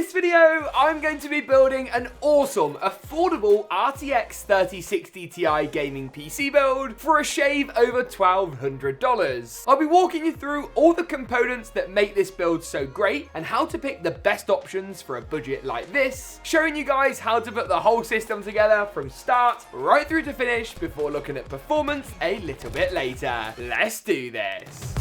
this video, I'm going to be building an awesome, affordable RTX 3060 Ti gaming PC build for a shave over $1,200. I'll be walking you through all the components that make this build so great and how to pick the best options for a budget like this, showing you guys how to put the whole system together from start right through to finish before looking at performance a little bit later. Let's do this.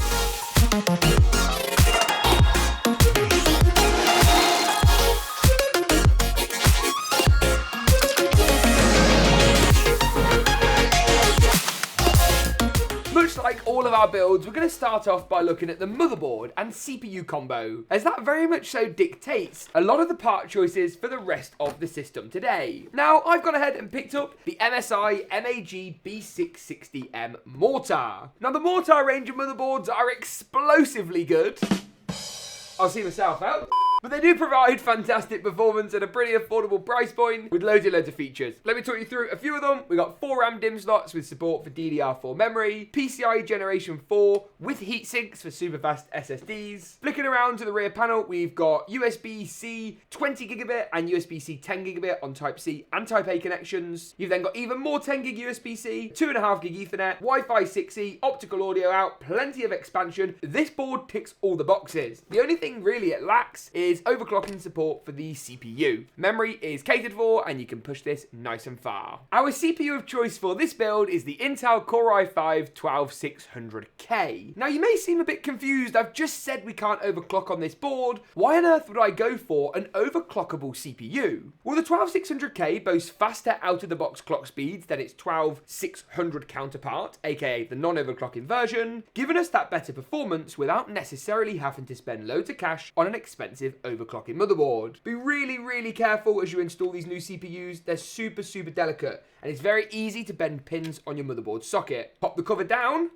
Much like all of our builds, we're going to start off by looking at the motherboard and CPU combo, as that very much so dictates a lot of the part choices for the rest of the system today. Now, I've gone ahead and picked up the MSI MAG B660M Mortar. Now, the Mortar range of motherboards are explosively good. I'll see myself out. But they do provide fantastic performance at a pretty affordable price point with loads of features. Let me talk you through a few of them. We got 4 RAM DIMM slots with support for DDR4 memory, PCIe Generation 4 with heat sinks for super fast SSDs. Flicking around to the rear panel, we've got USB-C 20 gigabit and USB-C 10 gigabit on Type-C and Type-A connections. You've then got even more 10 gig USB-C, 2.5 gig Ethernet, Wi-Fi 6E, optical audio out, plenty of expansion. This board ticks all the boxes. The only thing really it lacks is overclocking support for the CPU. Memory is catered for and you can push this nice and far. Our CPU of choice for this build is the Intel Core i5-12600K. Now you may seem a bit confused. I've just said we can't overclock on this board. Why on earth would I go for an overclockable CPU? Well, the 12600K boasts faster out of the box clock speeds than its 12600 counterpart, aka the non-overclocking version, giving us that better performance without necessarily having to spend loads of cash on an expensive overclocking motherboard. Be really careful as you install these new CPUs. They're super delicate and it's very easy to bend pins on your motherboard socket. Pop the cover down.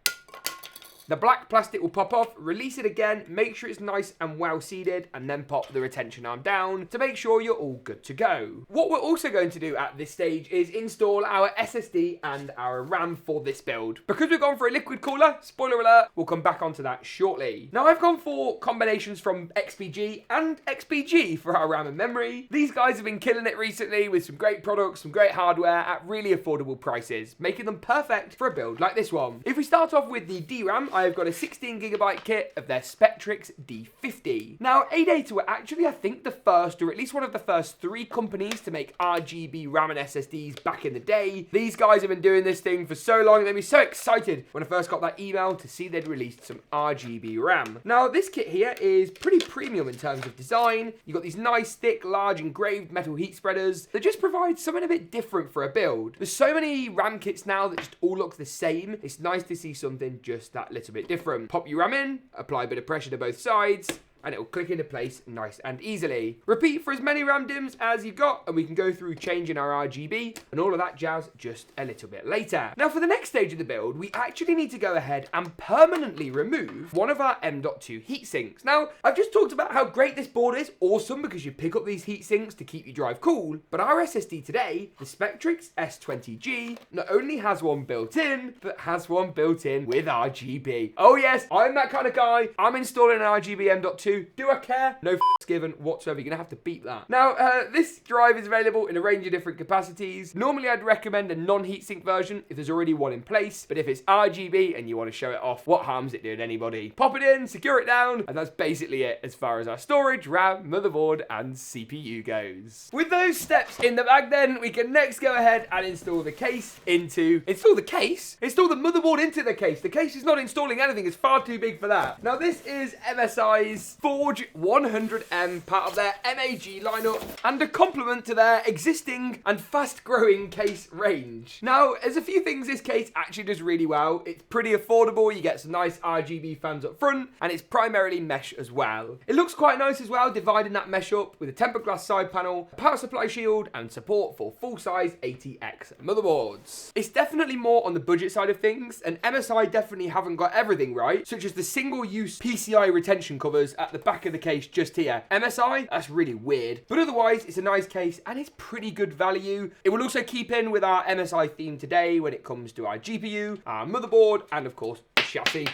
The black plastic will pop off, release it again, make sure it's nice and well seated, and then pop the retention arm down to make sure you're all good to go. What we're also going to do at this stage is install our SSD and our RAM for this build. Because we've gone for a liquid cooler, spoiler alert, we'll come back onto that shortly. Now I've gone for combinations from XPG and XPG for our RAM and memory. These guys have been killing it recently with some great products, some great hardware at really affordable prices, making them perfect for a build like this one. If we start off with the DRAM, I've got a 16 gigabyte kit of their Spectrix D50. Now, ADATA were actually, I think, the first, or at least one of the first 3 companies to make RGB RAM and SSDs back in the day. These guys have been doing this thing for so long, and they made me so excited when I first got that email to see they'd released some RGB RAM. Now, this kit here is pretty premium in terms of design. You've got these nice, thick, large engraved metal heat spreaders that just provide something a bit different for a build. There's so many RAM kits now that just all look the same. It's nice to see something just that little bit different. Pop your RAM in, apply a bit of pressure to both sides, and it will click into place nice and easily. Repeat for as many RAM DIMMs as you've got, and we can go through changing our RGB and all of that jazz just a little bit later. Now, for the next stage of the build, we actually need to go ahead and permanently remove one of our M.2 heatsinks. Now, I've just talked about how great this board is, awesome, because you pick up these heatsinks to keep your drive cool, but our SSD today, the Spectrix S20G, not only has one built in, but has one built in with RGB. Oh yes, I'm that kind of guy. I'm installing an RGB M.2. Do I care? No f***s given whatsoever. You're going to have to beep that. Now, this drive is available in a range of different capacities. Normally, I'd recommend a non-heatsink version if there's already one in place. But if it's RGB and you want to show it off, what harm's it doing anybody? Pop it in, secure it down, and that's basically it as far as our storage, RAM, motherboard, and CPU goes. With those steps in the bag then, we can next go ahead and install the case into... Install the case? Install the motherboard into the case. The case is not installing anything. It's far too big for that. Now, this is MSI's Forge 100M, part of their MAG lineup, and a complement to their existing and fast-growing case range. Now, there's a few things this case actually does really well. It's pretty affordable, you get some nice RGB fans up front, and it's primarily mesh as well. It looks quite nice as well, dividing that mesh up with a tempered glass side panel, power supply shield, and support for full-size ATX motherboards. It's definitely more on the budget side of things, and MSI definitely haven't got everything right, such as the single-use PCI retention covers at the back of the case just here. MSI, that's really weird. But otherwise, it's a nice case and it's pretty good value. It will also keep in with our MSI theme today when it comes to our GPU, our motherboard, and of course, the chassis.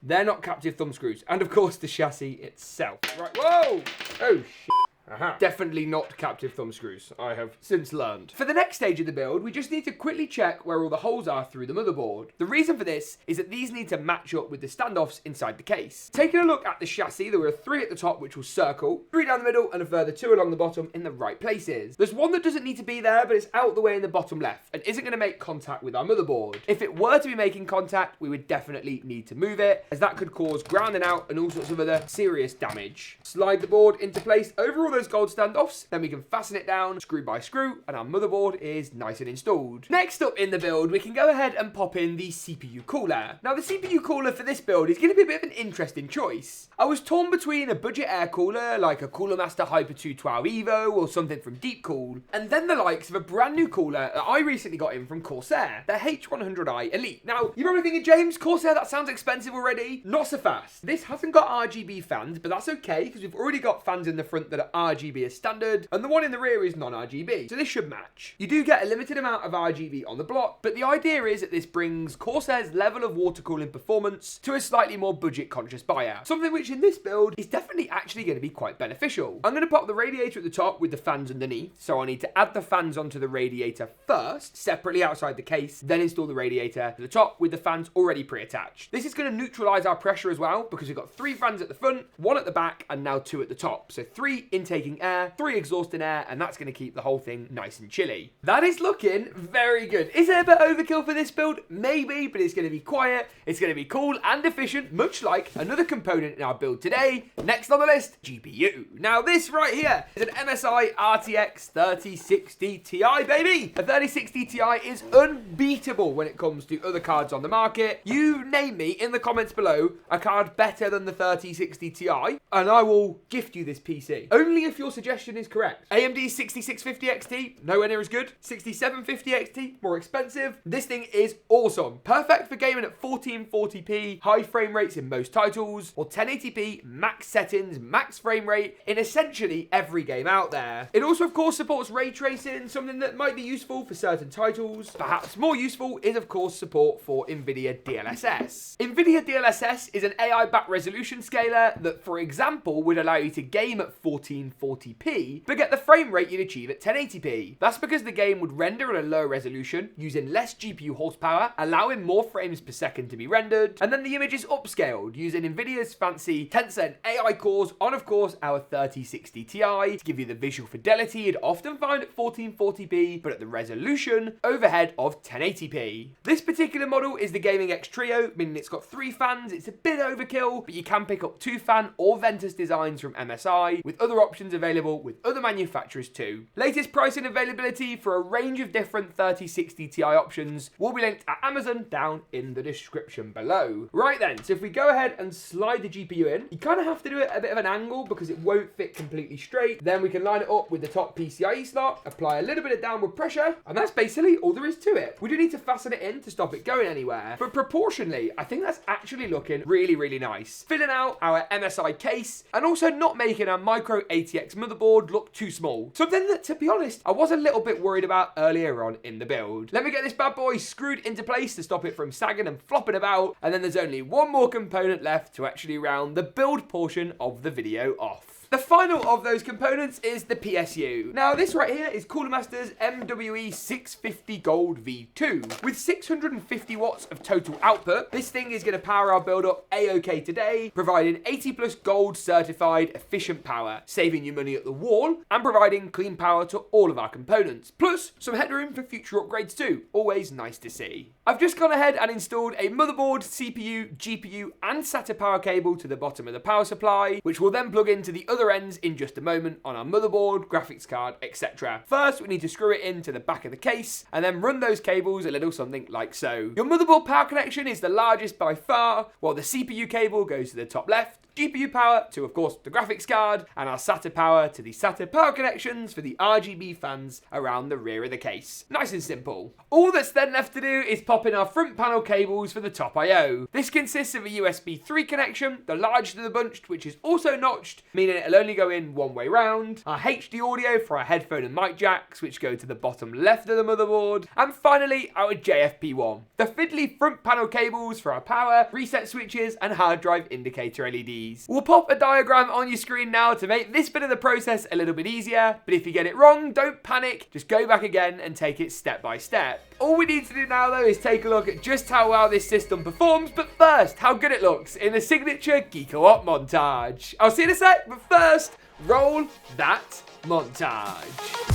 They're not captive thumb screws. And of course, the chassis itself. Right, whoa! Oh, shit. Aha. Definitely not captive thumb screws, I have since learned. For the next stage of the build, we just need to quickly check where all the holes are through the motherboard. The reason for this is that these need to match up with the standoffs inside the case. Taking a look at the chassis, there were 3 at the top which will circle, 3 down the middle, and a further 2 along the bottom in the right places. There's one that doesn't need to be there, but it's out the way in the bottom left and isn't going to make contact with our motherboard. If it were to be making contact, we would definitely need to move it, as that could cause grounding out and all sorts of other serious damage. Slide the board into place over all those gold standoffs, then we can fasten it down screw by screw, and our motherboard is nice and installed. Next up in the build, we can go ahead and pop in the CPU cooler. Now the CPU cooler for this build is going to be a bit of an interesting choice. I was torn between a budget air cooler like a Cooler Master Hyper 212 Evo or something from Deepcool, and then the likes of a brand new cooler that I recently got in from Corsair, the H100i Elite. Now you're probably thinking, James, Corsair, that sounds expensive already. Not so fast. This hasn't got RGB fans, but that's okay because we've already got fans in the front that are RGB as standard, and the one in the rear is non-RGB, so this should match. You do get a limited amount of RGB on the block, but the idea is that this brings Corsair's level of water cooling performance to a slightly more budget conscious buyer, something which in this build is definitely actually going to be quite beneficial. I'm going to pop the radiator at the top with the fans underneath, so I need to add the fans onto the radiator first, separately outside the case, then install the radiator at the top with the fans already pre-attached. This is going to neutralize our pressure as well, because we've got 3 fans at the front, 1 at the back, and now 2 at the top. So 3 intaking air, 3 exhausting air, and that's going to keep the whole thing nice and chilly. That is looking very good. Is there a bit overkill for this build? Maybe, but it's going to be quiet, it's going to be cool and efficient, much like another component in our build today. Next on the list, GPU. Now this right here is an MSI RTX 3060Ti, baby! A 3060 Ti is unbeatable when it comes to other cards on the market. You name me in the comments below a card better than the 3060 Ti, and I will gift you this PC. Only if your suggestion is correct. AMD 6650 XT, nowhere near as good. 6750 XT, more expensive. This thing is awesome. Perfect for gaming at 1440p, high frame rates in most titles, or 1080p, max settings, max frame rate in essentially every game out there. It also, of course, supports ray tracing, something that might be useful for certain titles. Perhaps more useful is, of course, support for NVIDIA DLSS. NVIDIA DLSS is an AI-backed resolution scaler that, for example, would allow you to game at 1440p, but get the frame rate you'd achieve at 1080p. That's because the game would render at a lower resolution, using less GPU horsepower, allowing more frames per second to be rendered, and then the image is upscaled, using NVIDIA's fancy Tensor AI cores on, of course, our 3060 Ti to give you the visual fidelity you'd often find at 1440p, but at the resolution overhead of 1080p. This particular model is the Gaming X Trio, meaning it's got 3 fans. It's a bit overkill, but you can pick up 2 fan or Ventus designs from MSI, with other options available with other manufacturers too. Latest pricing availability for a range of different 3060 Ti options will be linked at Amazon down in the description below. Right then, so if we go ahead and slide the GPU in, you kind of have to do it a bit of an angle because it won't fit completely straight. Then we can line it up with the top PCIe slot, apply a little bit of downward pressure, and that's basically all there is to it. We do need to fasten it in to stop it going anywhere, but proportionally, I think that's actually looking really, really nice. Filling out our MSI case, and also not making our micro ATX motherboard look too small. Something that, to be honest, I was a little bit worried about earlier on in the build. Let me get this bad boy screwed into place to stop it from sagging and flopping about, and then there's only one more component left to actually round the build portion of the video off. The final of those components is the PSU. Now this right here is Cooler Master's MWE 650 Gold V2. With 650 watts of total output, this thing is going to power our build up A-OK today, providing 80 plus gold certified efficient power, saving you money at the wall, and providing clean power to all of our components. Plus some headroom for future upgrades too, always nice to see. I've just gone ahead and installed a motherboard, CPU, GPU, and SATA power cable to the bottom of the power supply, which will then plug into the other ends in just a moment on our motherboard, graphics card, etc. First, we need to screw it into the back of the case, and then run those cables a little something like so. Your motherboard power connection is the largest by far, while the CPU cable goes to the top left, GPU power to, of course, the graphics card, and our SATA power to the SATA power connections for the RGB fans around the rear of the case. Nice and simple. All that's then left to do is pop in our front panel cables for the top I/O. This consists of a USB 3 connection, the largest of the bunch, which is also notched, meaning it'll only go in one way round, our HD audio for our headphone and mic jacks, which go to the bottom left of the motherboard, and finally our JFP1. The fiddly front panel cables for our power, reset switches, and hard drive indicator LEDs. keys. We'll pop a diagram on your screen now to make this bit of the process a little bit easier, but if you get it wrong, don't panic, just go back again and take it step by step. All we need to do now though is take a look at just how well this system performs, but first, how good it looks in the signature GeekaWhat montage. I'll see you in a sec, but first, roll that montage.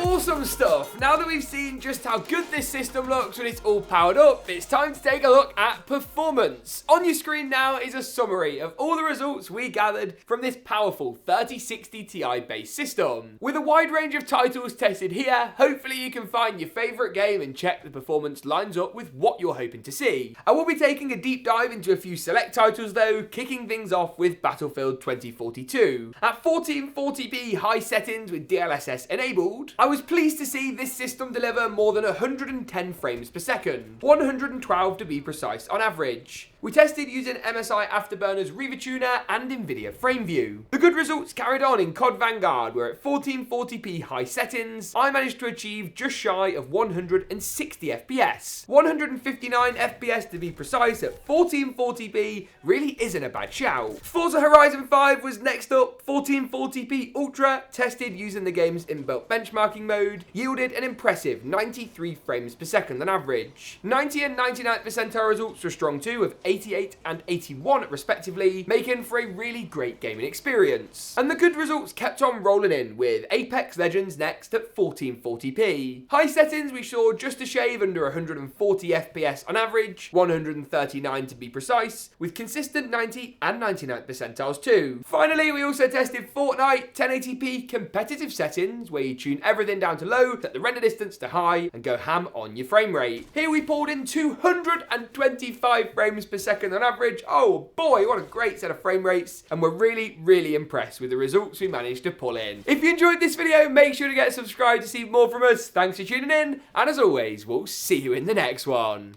Awesome stuff. Now that we've seen just how good this system looks when it's all powered up, it's time to take a look at performance. On your screen now is a summary of all the results we gathered from this powerful 3060 Ti based system. With a wide range of titles tested here, hopefully you can find your favourite game and check the performance lines up with what you're hoping to see. I will be taking a deep dive into a few select titles though, kicking things off with Battlefield 2042. At 1440p high settings with DLSS enabled, I was pleased to see this system deliver more than 110 frames per second, 112 to be precise on average. We tested using MSI Afterburner's Riva Tuner and Nvidia FrameView. The good results carried on in COD Vanguard, where at 1440p high settings, I managed to achieve just shy of 160 FPS. 159 FPS to be precise at 1440p really isn't a bad shout. Forza Horizon 5 was next up, 1440p Ultra, tested using the game's inbuilt benchmarking mode, yielded an impressive 93 frames per second on average. 90 and 99th percentile results were strong too, with 88 and 81 respectively, making for a really great gaming experience. And the good results kept on rolling in, with Apex Legends next at 1440p. High settings we saw just a shave under 140 FPS on average, 139 to be precise, with consistent 90 and 99th percentiles too. Finally, we also tested Fortnite 1080p competitive settings, where you tune everything down to low, set the render distance to high, and go ham on your frame rate. Here we pulled in 225 frames per second on average. Oh boy, what a great set of frame rates, and we're really impressed with the results we managed to pull in. If you enjoyed this video, make sure to get subscribed to see more from us. Thanks for tuning in, and as always, we'll see you in the next one.